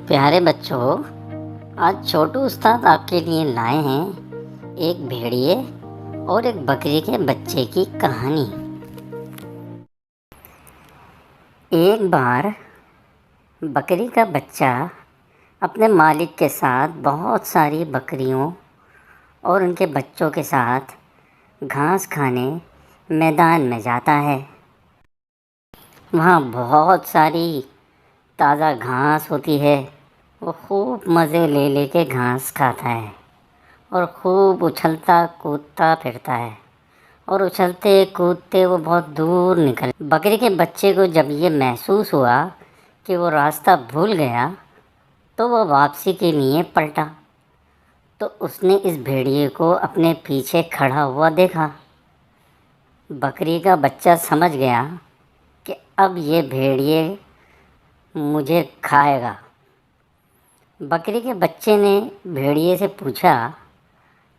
پیارے بچوں، آج چھوٹو استاد آپ کے لیے لائے ہیں ایک بھیڑیے اور ایک بکری کے بچے کی کہانی۔ ایک بار بکری کا بچہ اپنے مالک کے ساتھ بہت ساری بکریوں اور ان کے بچوں کے ساتھ گھاس کھانے میدان میں جاتا ہے۔ وہاں بہت ساری تازہ گھاس ہوتی ہے۔ وہ خوب مزے لے لے کے گھاس کھاتا ہے اور خوب اچھلتا کودتا پھرتا ہے، اور اچھلتے کودتے وہ بہت دور نکل۔ بکری کے بچے کو جب یہ محسوس ہوا کہ وہ راستہ بھول گیا تو وہ واپسی کے لیے پلٹا، تو اس نے اس بھیڑیے کو اپنے پیچھے کھڑا ہوا دیکھا۔ بکری کا بچہ سمجھ گیا کہ اب یہ بھیڑیے مجھے کھائے گا۔ بکری کے بچے نے بھیڑیے سے پوچھا،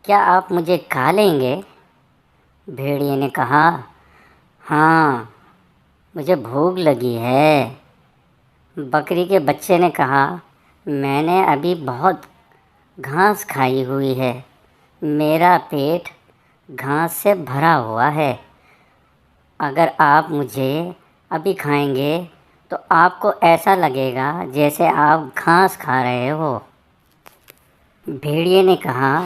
کیا آپ مجھے کھا لیں گے؟ بھیڑیے نے کہا، ہاں، مجھے بھوک لگی ہے۔ بکری کے بچے نے کہا، میں نے ابھی بہت گھاس کھائی ہوئی ہے، میرا پیٹ گھاس سے بھرا ہوا ہے، اگر آپ مجھے ابھی کھائیں گے تو آپ کو ایسا لگے گا جیسے آپ گھاس کھا رہے ہو۔ بھیڑیے نے کہا،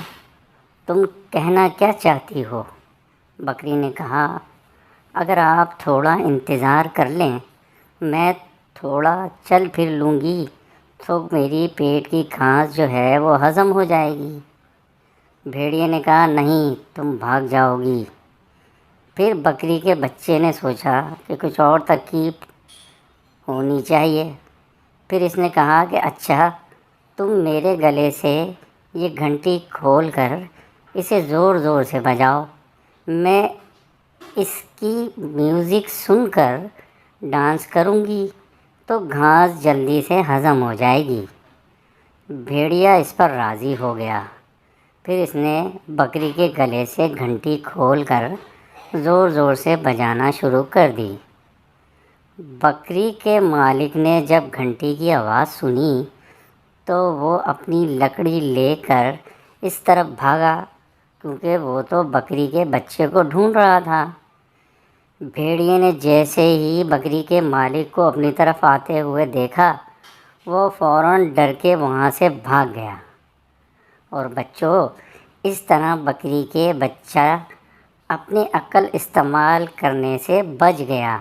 تم کہنا کیا چاہتی ہو؟ بکری نے کہا، اگر آپ تھوڑا انتظار کر لیں، میں تھوڑا چل پھر لوں گی تو میری پیٹ کی گھاس جو ہے وہ ہضم ہو جائے گی۔ بھیڑیے نے کہا، نہیں، تم بھاگ جاؤ گی۔ پھر بکری کے بچے نے سوچا کہ کچھ اور ترکیب ہونی چاہیے۔ پھر اس نے کہا کہ اچھا، تم میرے گلے سے یہ گھنٹی کھول کر اسے زور زور سے بجاؤ، میں اس کی میوزک سن کر ڈانس کروں گی تو گھاس جلدی سے ہضم ہو جائے گی۔ بھیڑیا اس پر راضی ہو گیا۔ پھر اس نے بکری کے گلے سے گھنٹی کھول کر زور زور سے بجانا شروع کر دی۔ بکری کے مالک نے جب گھنٹی کی آواز سنی تو وہ اپنی لکڑی لے کر اس طرف بھاگا، کیونکہ وہ تو بکری کے بچے کو ڈھونڈ رہا تھا۔ بھیڑیے نے جیسے ہی بکری کے مالک کو اپنی طرف آتے ہوئے دیکھا، وہ فوراً ڈر کے وہاں سے بھاگ گیا۔ اور بچوں، اس طرح بکری کے بچہ اپنی عقل استعمال کرنے سے بچ گیا۔